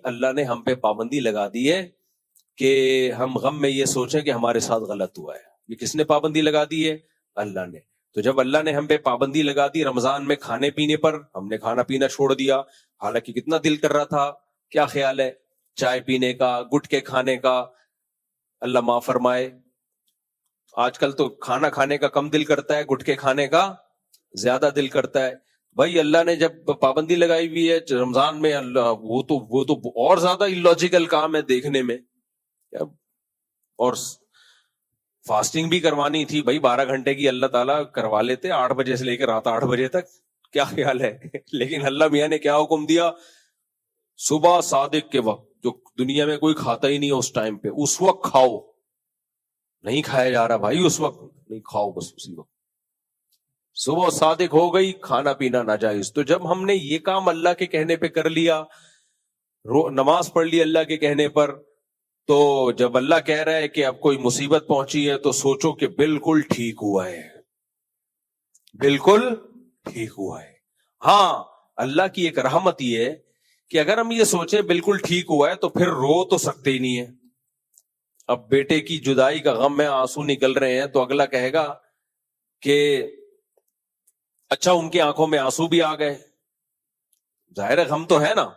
اللہ نے ہم پہ پابندی لگا دی ہے کہ ہم غم میں یہ سوچیں کہ ہمارے ساتھ غلط ہوا ہے. یہ کس نے پابندی لگا دی ہے؟ اللہ نے. تو جب اللہ نے ہم پہ پابندی لگا دی رمضان میں کھانے پینے پر، ہم نے کھانا پینا چھوڑ دیا، حالانکہ کتنا دل کر رہا تھا. کیا خیال ہے چائے پینے کا، گٹکے کھانے کا؟ اللہ معاف فرمائے، آج کل تو کھانا کھانے کا کم دل کرتا ہے، گٹکے کھانے کا زیادہ دل کرتا ہے. بھائی اللہ نے جب پابندی لگائی ہوئی ہے رمضان میں، اللہ وہ تو اور زیادہ الوجیکل کام ہے دیکھنے میں. اور فاسٹنگ بھی کروانی تھی بھائی 12 گھنٹے کی، اللہ تعالیٰ کروا لیتے 8 بجے سے لے کر رات 8 بجے تک. کیا خیال ہے؟ لیکن اللہ میاں نے کیا حکم دیا؟ صبح صادق کے وقت، جو دنیا میں کوئی کھاتا ہی نہیں ہے اس ٹائم پہ، اس وقت کھاؤ. نہیں کھایا جا رہا بھائی، اس وقت نہیں کھاؤ، بس اسی وقت. صبح صادق ہو گئی، کھانا پینا ناجائز. تو جب ہم نے یہ کام اللہ کے کہنے پہ کر لیا، نماز پڑھ لی اللہ کے کہنے پر، تو جب اللہ کہہ رہا ہے کہ اب کوئی مصیبت پہنچی ہے تو سوچو کہ بالکل ٹھیک ہوا ہے، بالکل ٹھیک ہوا ہے. ہاں اللہ کی ایک رحمت یہ ہے کہ اگر ہم یہ سوچیں بالکل ٹھیک ہوا ہے تو پھر رو تو سکتے ہی نہیں ہے. اب بیٹے کی جدائی کا غم میں آنسو نکل رہے ہیں تو اگلا کہے گا کہ اچھا ان کی آنکھوں میں آنسو بھی آ گئے، ظاہر غم تو ہے نا.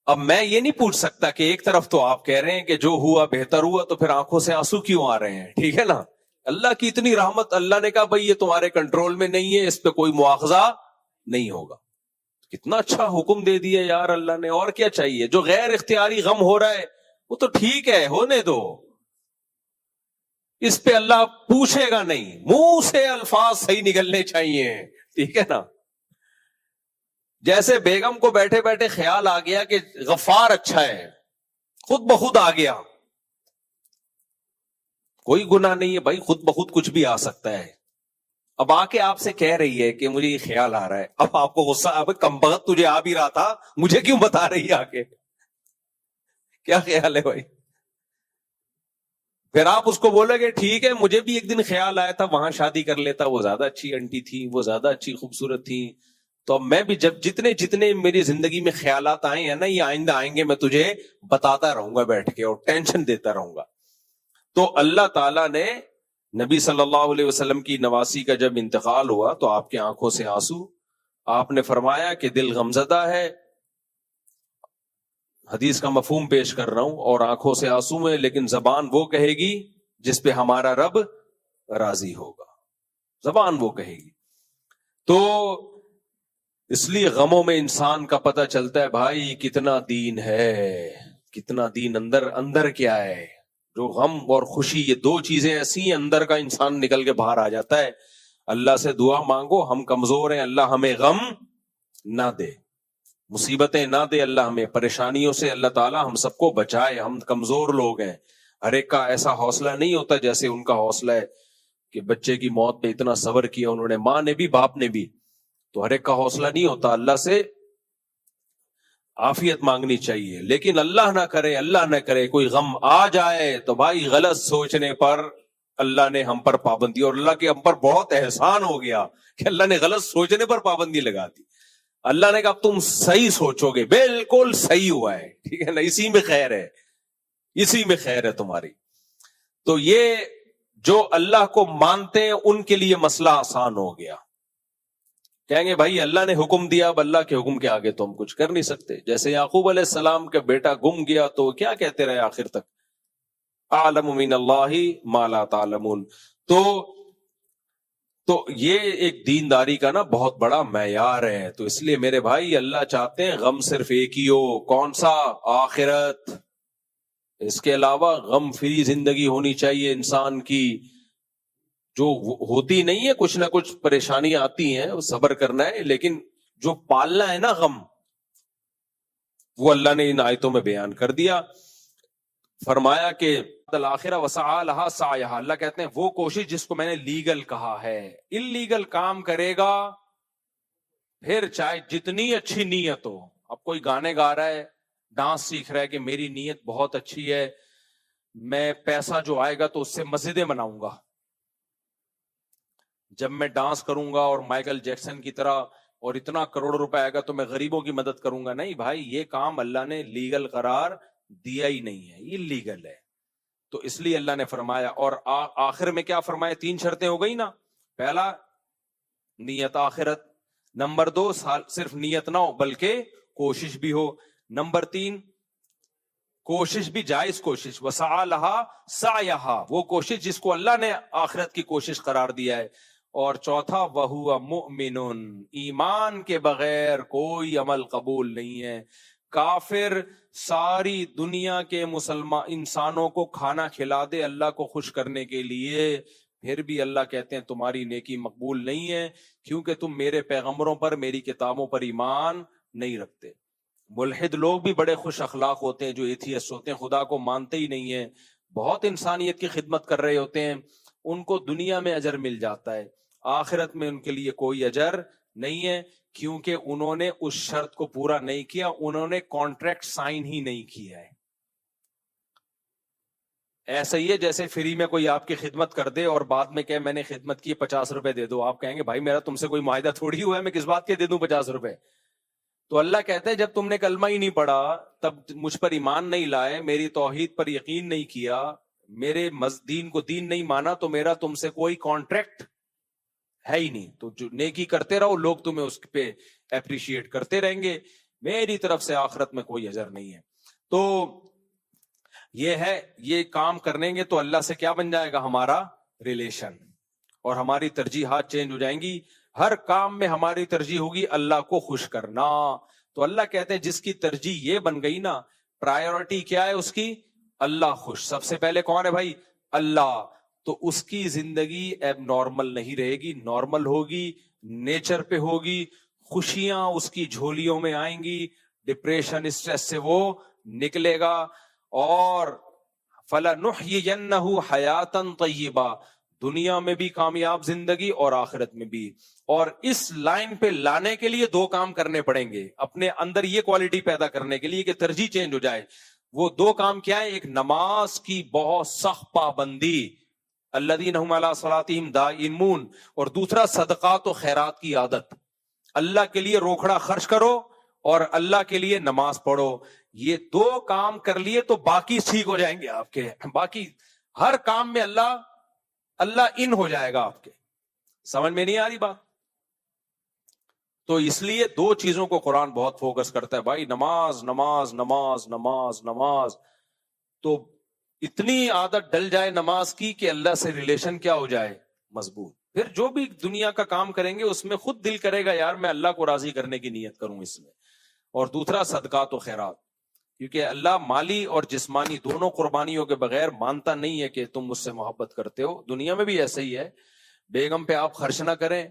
اب میں یہ نہیں پوچھ سکتا کہ ایک طرف تو آپ کہہ رہے ہیں کہ جو ہوا بہتر ہوا، تو پھر آنکھوں سے آنسو کیوں آ رہے ہیں؟ ٹھیک ہے نا. اللہ کی اتنی رحمت، اللہ نے کہا بھائی یہ تمہارے کنٹرول میں نہیں ہے، اس پہ کوئی مواخذہ نہیں ہوگا. کتنا اچھا حکم دے دیا یار اللہ نے، اور کیا چاہیے؟ جو غیر اختیاری غم ہو رہا ہے وہ تو ٹھیک ہے، ہونے دو، اس پہ اللہ پوچھے گا نہیں. منہ سے الفاظ صحیح نکلنے چاہیے، ٹھیک ہے نا. جیسے بیگم کو بیٹھے بیٹھے خیال آ گیا کہ غفار اچھا ہے، خود بخود آ گیا، کوئی گناہ نہیں ہے بھائی، خود بخود کچھ بھی آ سکتا ہے. اب آ کے آپ سے کہہ رہی ہے کہ مجھے یہ خیال آ رہا ہے، اب آپ کو غصہ، اب کم بخت تجھے آ بھی رہا تھا، مجھے کیوں بتا رہی ہے آ کے؟ کیا خیال ہے بھائی؟ پھر آپ اس کو بولے گے ٹھیک ہے مجھے بھی ایک دن خیال آیا تھا وہاں شادی کر لیتا، وہ زیادہ اچھی انٹی تھی، وہ زیادہ اچھی خوبصورت تھی. تو اب میں بھی جب جتنے میری زندگی میں خیالات آئے ہیں نا، یہ آئندہ آئیں گے، میں تجھے بتاتا رہوں گا بیٹھ کے اور ٹینشن دیتا رہوں گا. تو اللہ تعالیٰ نے نبی صلی اللہ علیہ وسلم کی نواسی کا جب انتقال ہوا تو آپ کی آنکھوں سے آنسو. آپ نے فرمایا کہ دل غمزدہ ہے، حدیث کا مفہوم پیش کر رہا ہوں، اور آنکھوں سے آنسو میں، لیکن زبان وہ کہے گی جس پہ ہمارا رب راضی ہوگا، زبان وہ کہے گی. تو اس لیے غموں میں انسان کا پتہ چلتا ہے بھائی کتنا دین ہے، کتنا دین اندر کیا ہے. جو غم اور خوشی، یہ دو چیزیں ایسی ہیں اندر کا انسان نکل کے باہر آ جاتا ہے. اللہ سے دعا مانگو، ہم کمزور ہیں، اللہ ہمیں غم نہ دے، مصیبتیں نہ دے اللہ ہمیں، پریشانیوں سے اللہ تعالیٰ ہم سب کو بچائے. ہم کمزور لوگ ہیں، ہر ایک کا ایسا حوصلہ نہیں ہوتا جیسے ان کا حوصلہ ہے کہ بچے کی موت پہ اتنا صبر کیا انہوں نے، ماں نے بھی باپ نے بھی. تو ہر ایک کا حوصلہ نہیں ہوتا. اللہ سے عافیت مانگنی چاہیے، لیکن اللہ نہ کرے کوئی غم آ جائے تو بھائی غلط سوچنے پر اللہ نے ہم پر پابندی، اور اللہ کے ہم پر بہت احسان ہو گیا کہ اللہ نے غلط سوچنے پر پابندی لگا دی. اللہ نے کہا اب تم صحیح سوچو گے، بالکل صحیح ہوا ہے، ٹھیک ہے نا، اسی میں خیر ہے، اسی میں خیر ہے تمہاری. تو یہ جو اللہ کو مانتے ہیں ان کے لیے مسئلہ آسان ہو گیا. کہیں گے بھائی اللہ نے حکم دیا، اب اللہ کے حکم کے آگے تو ہم کچھ کر نہیں سکتے. جیسے یعقوب علیہ السلام کا بیٹا گم گیا تو کیا کہتے رہے آخر تک؟ اعلم من اللہ ما لا تعلمون. تو یہ ایک دینداری کا نا بہت بڑا معیار ہے. تو اس لیے میرے بھائی اللہ چاہتے ہیں غم صرف ایک ہی ہو، کون سا؟ آخرت. اس کے علاوہ غم فری زندگی ہونی چاہیے انسان کی، جو ہوتی نہیں ہے، کچھ نہ کچھ پریشانیاں آتی ہیں، صبر کرنا ہے، لیکن جو پالنا ہے نا غم، وہ اللہ نے ان آیتوں میں بیان کر دیا. فرمایا کہ الآخرہ وسعی لہا سعیہا، اللہ کہتے ہیں وہ کوشش جس کو میں نے لیگل کہا ہے. انلیگل کام کرے گا پھر چاہے جتنی اچھی نیت ہو. اب کوئی گانے گا رہا ہے، ڈانس سیکھ رہا ہے کہ میری نیت بہت اچھی ہے، میں پیسہ جو آئے گا تو اس سے مسجدیں بناؤں گا، جب میں ڈانس کروں گا اور مائیکل جیکسن کی طرح اور اتنا کروڑ روپے آئے گا تو میں غریبوں کی مدد کروں گا. نہیں بھائی، یہ کام اللہ نے لیگل قرار دیا ہی نہیں ہے، یہ لیگل ہے. تو اس لیے اللہ نے فرمایا. اور آخر میں کیا فرمایا؟ 3 شرطیں ہو گئی نا. پہلا نیت آخرت، نمبر 2 صرف نیت نہ ہو بلکہ کوشش بھی ہو، نمبر 3 کوشش بھی جائز کوشش، وسعی لہا سعیہا، وہ کوشش جس کو اللہ نے آخرت کی کوشش قرار دیا ہے. اور چوتھا وہو مؤمن، ایمان کے بغیر کوئی عمل قبول نہیں ہے. کافر ساری دنیا کے مسلمان انسانوں کو کھانا کھلا دے اللہ کو خوش کرنے کے لیے، پھر بھی اللہ کہتے ہیں تمہاری نیکی مقبول نہیں ہے، کیونکہ تم میرے پیغمبروں پر، میری کتابوں پر ایمان نہیں رکھتے. ملحد لوگ بھی بڑے خوش اخلاق ہوتے ہیں، جو ایتھیسٹ ہوتے ہیں، خدا کو مانتے ہی نہیں ہیں، بہت انسانیت کی خدمت کر رہے ہوتے ہیں، ان کو دنیا میں اجر مل جاتا ہے، آخرت میں ان کے لیے کوئی اجر نہیں ہے، کیونکہ انہوں نے اس شرط کو پورا نہیں کیا، انہوں نے کانٹریکٹ سائن ہی نہیں کیا ہے. ایسا ہی ہے جیسے فری میں کوئی آپ کی خدمت کر دے اور بعد میں کہ میں نے خدمت کی 50 روپے دے دو. آپ کہیں گے بھائی میرا تم سے کوئی معاہدہ تھوڑی ہوا ہے، میں کس بات کے دے دوں 50 روپے. تو اللہ کہتے ہیں جب تم نے کلمہ ہی نہیں پڑھا، تب مجھ پر ایمان نہیں لائے، میری توحید پر یقین نہیں کیا، میرے دین کو دین نہیں مانا، تو میرا تم سے کوئی کانٹریکٹ ہے ہی نہیں. تو جو نیکی کرتے رہو، لوگ تمہیں اس پہ اپریشیٹ کرتے رہیں گے، میری طرف سے آخرت میں کوئی اجر نہیں ہے. تو یہ ہے، یہ کام کریں گے تو اللہ سے کیا بن جائے گا؟ ہمارا ریلیشن، اور ہماری ترجیحات چینج ہو جائیں گی. ہر کام میں ہماری ترجیح ہوگی اللہ کو خوش کرنا. تو اللہ کہتے ہیں جس کی ترجیح یہ بن گئی نا، پرائیورٹی کیا ہے اس کی؟ اللہ خوش. سب سے پہلے کون ہے بھائی؟ اللہ. تو اس کی زندگی اب نارمل نہیں رہے گی، نارمل ہوگی، نیچر پہ ہوگی، خوشیاں اس کی جھولیوں میں آئیں گی، ڈپریشن اسٹریس سے وہ نکلے گا. اور فَلَنُحْيِيَنَّهُ حَيَاتًا طَيِّبًا، دنیا میں بھی کامیاب زندگی اور آخرت میں بھی. اور اس لائن پہ لانے کے لیے 2 کام کرنے پڑیں گے، اپنے اندر یہ کوالٹی پیدا کرنے کے لیے کہ ترجیح چینج ہو جائے. وہ 2 کام کیا ہے؟ ایک نماز کی بہت سخت پابندی، الذین هم علی صلاتہم دائمون، اور دوسرا صدقات و خیرات کی عادت. اللہ کے لیے روکھڑا خرچ کرو اور اللہ کے لیے نماز پڑھو. یہ 2 کام کر لیے تو باقی ٹھیک ہو جائیں گے آپ کے. باقی ہر کام میں اللہ ان ہو جائے گا آپ کے. سمجھ میں نہیں آ رہی بات؟ تو اس لیے 2 چیزوں کو قرآن بہت فوکس کرتا ہے بھائی، نماز نماز نماز نماز نماز. تو اتنی عادت ڈل جائے نماز کی کہ اللہ سے ریلیشن کیا ہو جائے؟ مضبوط. پھر جو بھی دنیا کا کام کریں گے اس میں خود دل کرے گا یار میں اللہ کو راضی کرنے کی نیت کروں اس میں. اور دوسرا صدقات و خیرات، کیونکہ اللہ مالی اور جسمانی دونوں قربانیوں کے بغیر مانتا نہیں ہے کہ تم مجھ سے محبت کرتے ہو. دنیا میں بھی ایسا ہی ہے، بیگم پہ آپ خرچ نہ کریں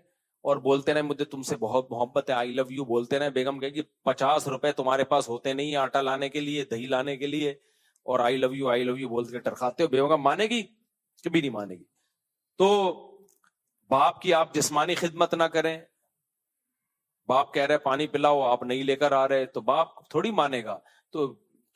اور بولتے رہے مجھے تم سے بہت محبت ہے، آئی لو یو بولتے رہے. بیگم کہے گی 50 روپے تمہارے پاس ہوتے نہیں آٹا لانے کے لیے، دہی لانے کے لیے، اور آئی لو یو بولتے کے ٹرکھاتے ہو. بیگم مانے گی؟ کبھی نہیں مانے گی. تو باپ کی آپ جسمانی خدمت نہ کریں. باپ کہہ رہے پانی پلاؤ، آپ نہیں لے کر آ رہے، تو باپ تھوڑی مانے گا. تو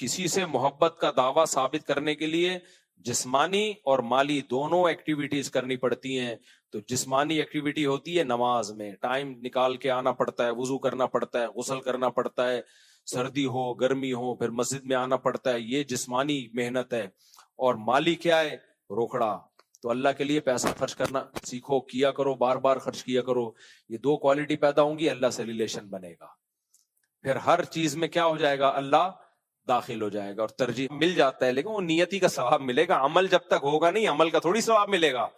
کسی سے محبت کا دعویٰ ثابت کرنے کے لیے جسمانی اور مالی دونوں ایکٹیویٹیز کرنی پڑتی ہیں. تو جسمانی ایکٹیویٹی ہوتی ہے نماز میں، ٹائم نکال کے آنا پڑتا ہے، وضو کرنا پڑتا ہے، غسل کرنا پڑتا ہے، سردی ہو گرمی ہو پھر مسجد میں آنا پڑتا ہے، یہ جسمانی محنت ہے. اور مالی کیا ہے؟ روکھڑا. تو اللہ کے لیے پیسہ خرچ کرنا سیکھو، کیا کرو، بار بار خرچ کیا کرو. یہ 2 کوالٹی پیدا ہوں گی، اللہ سے ریلیشن بنے گا. پھر ہر چیز میں کیا ہو جائے گا؟ اللہ داخل ہو جائے گا. اور ترجیح مل جاتا ہے لیکن وہ نیتی کا ثواب ملے گا. عمل جب تک ہوگا نہیں، عمل کا تھوڑی ثواب ملے گا.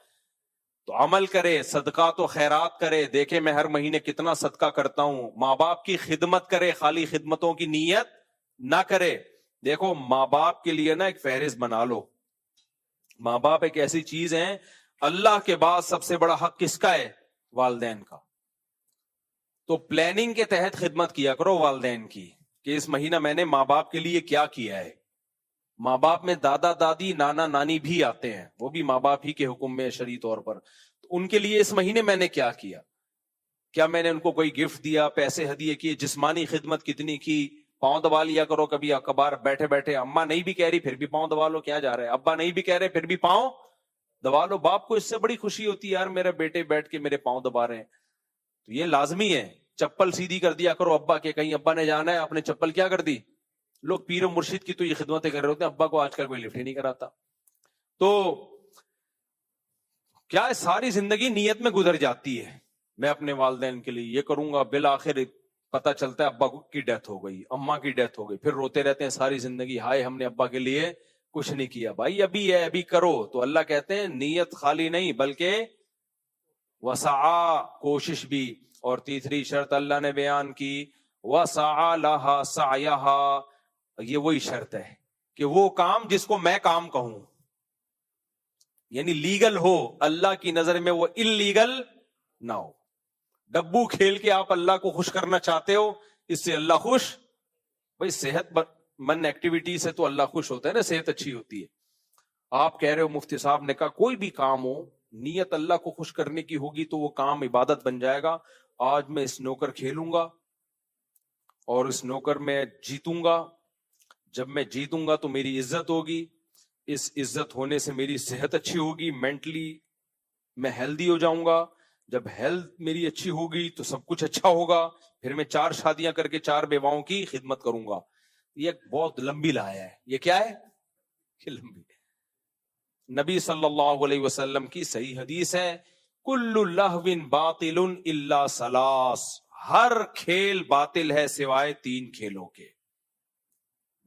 تو عمل کرے، صدقات و خیرات کرے. دیکھیں میں ہر مہینے کتنا صدقہ کرتا ہوں. ماں باپ کی خدمت کرے، خالی خدمتوں کی نیت نہ کرے. دیکھو ماں باپ کے لیے نا ایک فہرست بنا لو. ماں باپ ایک ایسی چیز ہے، اللہ کے بعد سب سے بڑا حق کس کا ہے؟ والدین کا. تو پلاننگ کے تحت خدمت کیا کرو والدین کی، کہ اس مہینہ میں نے ماں باپ کے لیے کیا کیا ہے. ماں باپ میں دادا دادی نانا نانی بھی آتے ہیں، وہ بھی ماں باپ ہی کے حکم میں شرعی طور پر. تو ان کے لیے اس مہینے میں نے کیا کیا؟ کیا میں نے ان کو کوئی گفٹ دیا، پیسے ہدیے کیے، جسمانی خدمت کتنی کی؟ پاؤں دبا لیا کرو کبھی کبھار بیٹھے بیٹھے. اماں نہیں بھی کہہ رہی پھر بھی پاؤں دبا لو، کیا جا رہا ہے. ابا نہیں بھی کہہ رہے پھر بھی پاؤں دبا لو. باپ کو اس سے بڑی خوشی ہوتی ہے یار میرے بیٹے بیٹھ کے میرے پاؤں دبا رہے ہیں. تو یہ لازمی ہے چپل سیدھی کر دیا کرو ابا کے, کہیں ابا نے جانا ہے آپ نے چپل کیا کر دی. لوگ پیر و مرشد کی تو یہ خدمتیں کر رہے ہوتے ہیں, ابا کو آج کل کوئی لفٹ ہی نہیں کراتا. تو کیا ہے, ساری زندگی نیت میں گزر جاتی ہے, میں اپنے والدین کے لیے یہ کروں گا, بالآخر پتہ چلتا ہے ابا کی ڈیتھ ہو گئی, اماں کی ڈیتھ ہو گئی, پھر روتے رہتے ہیں ساری زندگی, ہائے ہم نے ابا کے لیے کچھ نہیں کیا. بھائی ابھی ہے, ابھی کرو. تو اللہ کہتے ہیں نیت خالی نہیں بلکہ وسعا, کوشش بھی. اور تیسری شرط اللہ نے بیان کی, وسعا لہا سعیہا, یہ وہی شرط ہے کہ وہ کام جس کو میں کام کہوں, یعنی لیگل ہو, اللہ کی نظر میں وہ انلیگل نہ ہو. ڈبو کھیل کے آپ اللہ کو خوش کرنا چاہتے ہو, اس سے اللہ خوش؟ بھائی صحت مند ایکٹیویٹی سے تو اللہ خوش ہوتا ہے نا, صحت اچھی ہوتی ہے. آپ کہہ رہے ہو, مفتی صاحب نے کہا کوئی بھی کام ہو نیت اللہ کو خوش کرنے کی ہوگی تو وہ کام عبادت بن جائے گا. آج میں اس نوکر کھیلوں گا اور اس نوکر میں جیتوں گا, جب میں جیتوں گا تو میری عزت ہوگی, اس عزت ہونے سے میری صحت اچھی ہوگی, مینٹلی میں ہیلدی ہو جاؤں گا, جب ہیلتھ میری اچھی ہوگی تو سب کچھ اچھا ہوگا, پھر میں 4 شادیاں کر کے 4 بیواؤں کی خدمت کروں گا. یہ بہت لمبی لایا ہے. یہ کیا ہے؟ یہ لمبی. نبی صلی اللہ علیہ وسلم کی صحیح حدیث ہے, کل لہو باطل الا ثلاث, ہر کھیل باطل ہے سوائے 3 کھیلوں کے.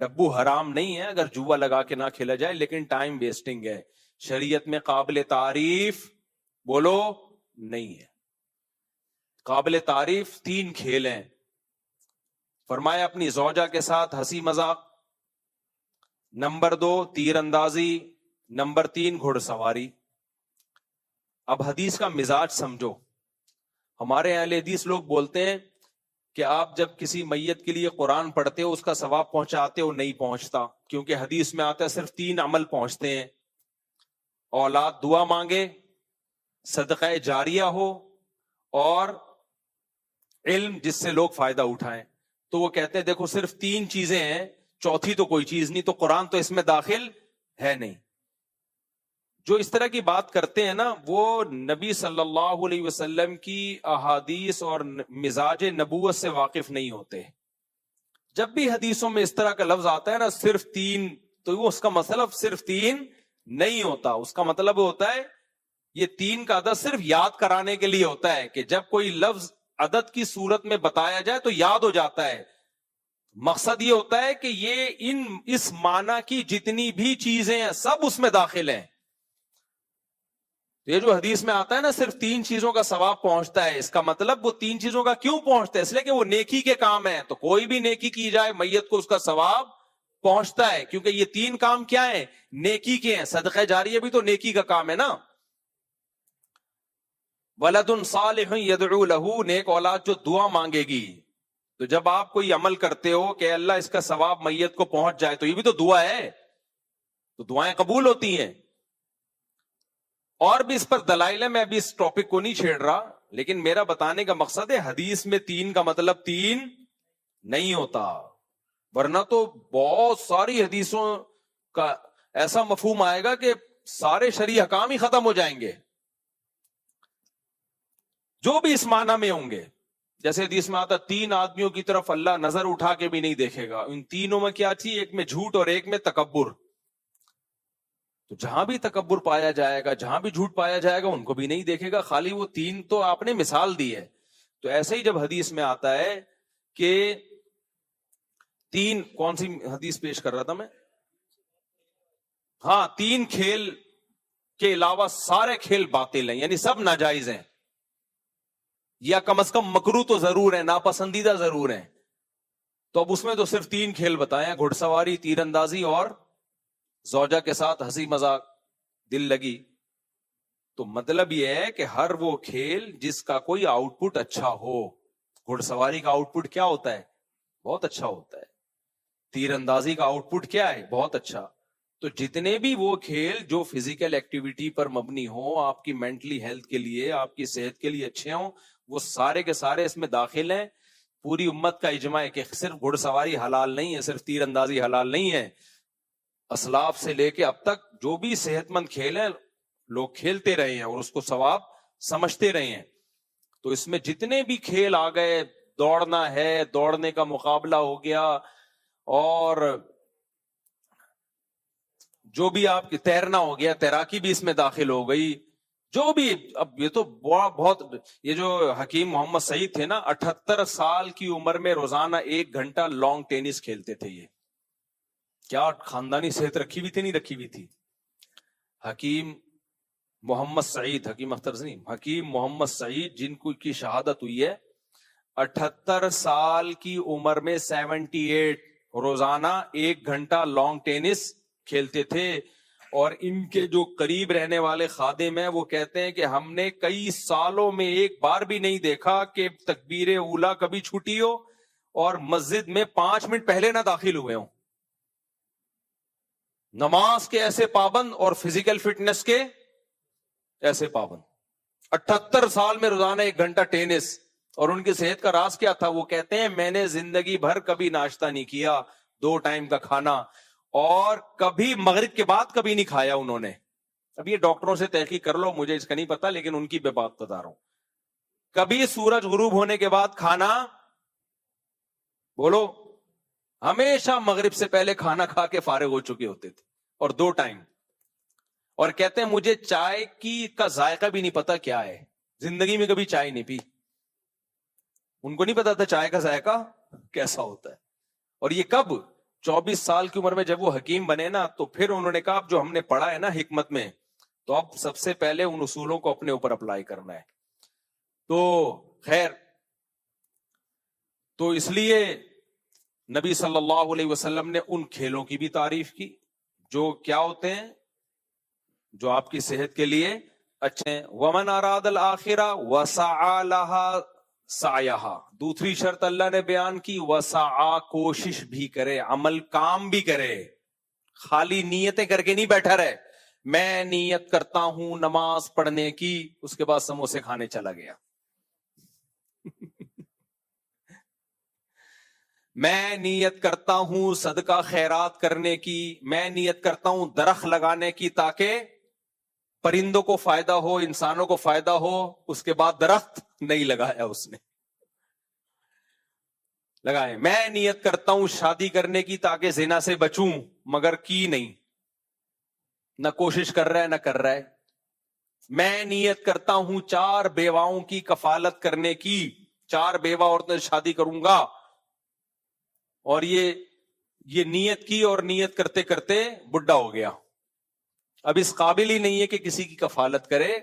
ڈبو حرام نہیں ہے اگر جوا لگا کے نہ کھیلا جائے, لیکن ٹائم ویسٹنگ ہے, شریعت میں قابل تعریف بولو نہیں ہے. قابل تعریف 3 کھیل ہیں. فرمایا اپنی زوجہ کے ساتھ ہنسی مذاق, نمبر 2 تیر اندازی, نمبر 3 گھڑ سواری. اب حدیث کا مزاج سمجھو. ہمارے اہل حدیث لوگ بولتے ہیں کہ آپ جب کسی میت کے لیے قرآن پڑھتے ہو اس کا ثواب پہنچاتے ہو, نہیں پہنچتا, کیونکہ حدیث میں آتا ہے صرف 3 عمل پہنچتے ہیں, اولاد دعا مانگے, صدقہ جاریہ ہو, اور علم جس سے لوگ فائدہ اٹھائیں. تو وہ کہتے ہیں دیکھو صرف 3 چیزیں ہیں, چوتھی تو کوئی چیز نہیں, تو قرآن تو اس میں داخل ہے نہیں. جو اس طرح کی بات کرتے ہیں نا وہ نبی صلی اللہ علیہ وسلم کی احادیث اور مزاج نبوت سے واقف نہیں ہوتے. جب بھی حدیثوں میں اس طرح کا لفظ آتا ہے نا صرف 3, تو وہ اس کا مطلب صرف 3 نہیں ہوتا. اس کا مطلب ہوتا ہے یہ 3 کا عدد صرف یاد کرانے کے لیے ہوتا ہے, کہ جب کوئی لفظ عدد کی صورت میں بتایا جائے تو یاد ہو جاتا ہے. مقصد یہ ہوتا ہے کہ یہ اس معنی کی جتنی بھی چیزیں ہیں سب اس میں داخل ہیں. یہ جو حدیث میں آتا ہے نا صرف 3 چیزوں کا ثواب پہنچتا ہے, اس کا مطلب وہ 3 چیزوں کا کیوں پہنچتا ہے؟ اس لیے کہ وہ نیکی کے کام ہیں. تو کوئی بھی نیکی کی جائے میت کو اس کا ثواب پہنچتا ہے, کیونکہ یہ 3 کام کیا ہیں؟ نیکی کے ہیں. صدقہ جاریہ بھی تو نیکی کا کام ہے نا. ولد صالح یدعو لہ, نیک اولاد جو دعا مانگے گی. تو جب آپ کوئی عمل کرتے ہو کہ اللہ اس کا ثواب میت کو پہنچ جائے, تو یہ بھی تو دعا ہے, تو دعائیں قبول ہوتی ہیں. اور بھی اس پر دلائل ہے, میں ابھی اس ٹاپک کو نہیں چھیڑ رہا, لیکن میرا بتانے کا مقصد ہے حدیث میں 3 کا مطلب 3 نہیں ہوتا, ورنہ تو بہت ساری حدیثوں کا ایسا مفہوم آئے گا کہ سارے شرعی احکام ہی ختم ہو جائیں گے جو بھی اس معنی میں ہوں گے. جیسے حدیث میں آتا 3 آدمیوں کی طرف اللہ نظر اٹھا کے بھی نہیں دیکھے گا. ان تینوں میں کیا تھی؟ ایک میں جھوٹ اور ایک میں تکبر. تو جہاں بھی تکبر پایا جائے گا, جہاں بھی جھوٹ پایا جائے گا, ان کو بھی نہیں دیکھے گا. خالی وہ 3 تو آپ نے مثال دی ہے. تو ایسے ہی جب حدیث میں آتا ہے کہ 3, کون سی حدیث پیش کر رہا تھا میں؟ ہاں, 3 کھیل کے علاوہ سارے کھیل باطل ہیں, یعنی سب ناجائز ہیں, یا کم از کم مکروہ تو ضرور ہیں, ناپسندیدہ ضرور ہیں. تو اب اس میں تو صرف 3 کھیل بتائے ہیں, گھڑ سواری, تیر اندازی اور زوجہ کے ساتھ ہنسی مذاق, دل لگی. تو مطلب یہ ہے کہ ہر وہ کھیل جس کا کوئی آؤٹ پٹ اچھا ہو. گھڑ سواری کا آؤٹ پٹ کیا ہوتا ہے؟ بہت اچھا ہوتا ہے. تیر اندازی کا آؤٹ پٹ کیا ہے؟ بہت اچھا. تو جتنے بھی وہ کھیل جو فزیکل ایکٹیویٹی پر مبنی ہوں, آپ کی مینٹلی ہیلتھ کے لیے, آپ کی صحت کے لیے اچھے ہوں, وہ سارے کے سارے اس میں داخل ہیں. پوری امت کا اجماع ہے کہ صرف گھڑ سواری حلال نہیں ہے, صرف تیر اندازی حلال نہیں ہے. اسلاف سے لے کے اب تک جو بھی صحت مند کھیل ہیں لوگ کھیلتے رہے ہیں اور اس کو ثواب سمجھتے رہے ہیں. تو اس میں جتنے بھی کھیل آ گئے، دوڑنا ہے، دوڑنے کا مقابلہ ہو گیا، اور جو بھی آپ کی تیرنا ہو گیا، تیراکی بھی اس میں داخل ہو گئی، جو بھی. اب یہ تو بہت یہ جو حکیم محمد سعید تھے نا، 78 سال کی عمر میں روزانہ 1 گھنٹہ لانگ ٹینس کھیلتے تھے. یہ کیا خاندانی صحت رکھی ہوئی تھی؟ نہیں رکھی ہوئی تھی. حکیم محمد سعید، حکیم اختر نہیں، حکیم محمد سعید جن کو کی شہادت ہوئی ہے 78 سال کی عمر میں 78 روزانہ 1 گھنٹہ لانگ ٹینس کھیلتے تھے. اور ان کے جو قریب رہنے والے خادم ہیں وہ کہتے ہیں کہ ہم نے کئی سالوں میں ایک بار بھی نہیں دیکھا کہ تکبیر اولا کبھی چھوٹی ہو اور مسجد میں 5 منٹ پہلے نہ داخل ہوئے ہوں. نماز کے ایسے پابند اور فزیکل فٹنس کے ایسے پابند. 78 سال میں روزانہ 1 گھنٹہ ٹینس. اور ان کی صحت کا راز کیا تھا؟ وہ کہتے ہیں میں نے زندگی بھر کبھی ناشتہ نہیں کیا، 2 ٹائم کا کھانا، اور کبھی مغرب کے بعد کبھی نہیں کھایا انہوں نے. اب یہ ڈاکٹروں سے تحقیق کر لو، مجھے اس کا نہیں پتا، لیکن ان کی بات بتا رہا ہوں. کبھی سورج غروب ہونے کے بعد کھانا، بولو، ہمیشہ مغرب سے پہلے کھانا کھا کے فارغ ہو چکے ہوتے تھے، اور 2 ٹائم. اور کہتے ہیں مجھے چائے کا ذائقہ بھی نہیں پتا کیا ہے، زندگی میں کبھی چائے نہیں پی. ان کو نہیں پتا تھا چائے کا ذائقہ کیسا ہوتا ہے. اور یہ کب؟ 24 سال کی عمر میں جب وہ حکیم بنے نا، تو پھر انہوں نے کہا اب جو ہم نے پڑھا ہے نا حکمت میں، تو اب سب سے پہلے ان اصولوں کو اپنے اوپر اپلائی کرنا ہے. تو خیر، تو اس لیے نبی صلی اللہ علیہ وسلم نے ان کھیلوں کی بھی تعریف کی جو کیا ہوتے ہیں، جو آپ کی صحت کے لیے اچھے ہیں. وَمَنْ أَرَادَ الْآخِرَةَ وَسَعَى لَهَا سعیہا. دوسری شرط اللہ نے بیان کی، وسعا، کوشش بھی کرے، عمل کام بھی کرے، خالی نیتیں کر کے نہیں بیٹھا رہے. میں نیت کرتا ہوں نماز پڑھنے کی، اس کے بعد سموسے کھانے چلا گیا. میں نیت کرتا ہوں صدقہ خیرات کرنے کی، میں نیت کرتا ہوں درخت لگانے کی تاکہ پرندوں کو فائدہ ہو، انسانوں کو فائدہ ہو، اس کے بعد درخت نہیں لگایا اس نے، لگائے. میں نیت کرتا ہوں شادی کرنے کی تاکہ زنا سے بچوں، مگر کی نہیں، نہ کوشش کر رہا ہے نہ کر رہا ہے. میں نیت کرتا ہوں 4 بیواؤں کی کفالت کرنے کی، 4 بیوہ عورتیں شادی کروں گا، اور یہ نیت کی اور نیت کرتے کرتے بڈھا ہو گیا. اب اس قابل ہی نہیں ہے کہ کسی کی کفالت کرے،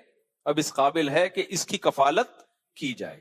اب اس قابل ہے کہ اس کی کفالت کی جائے.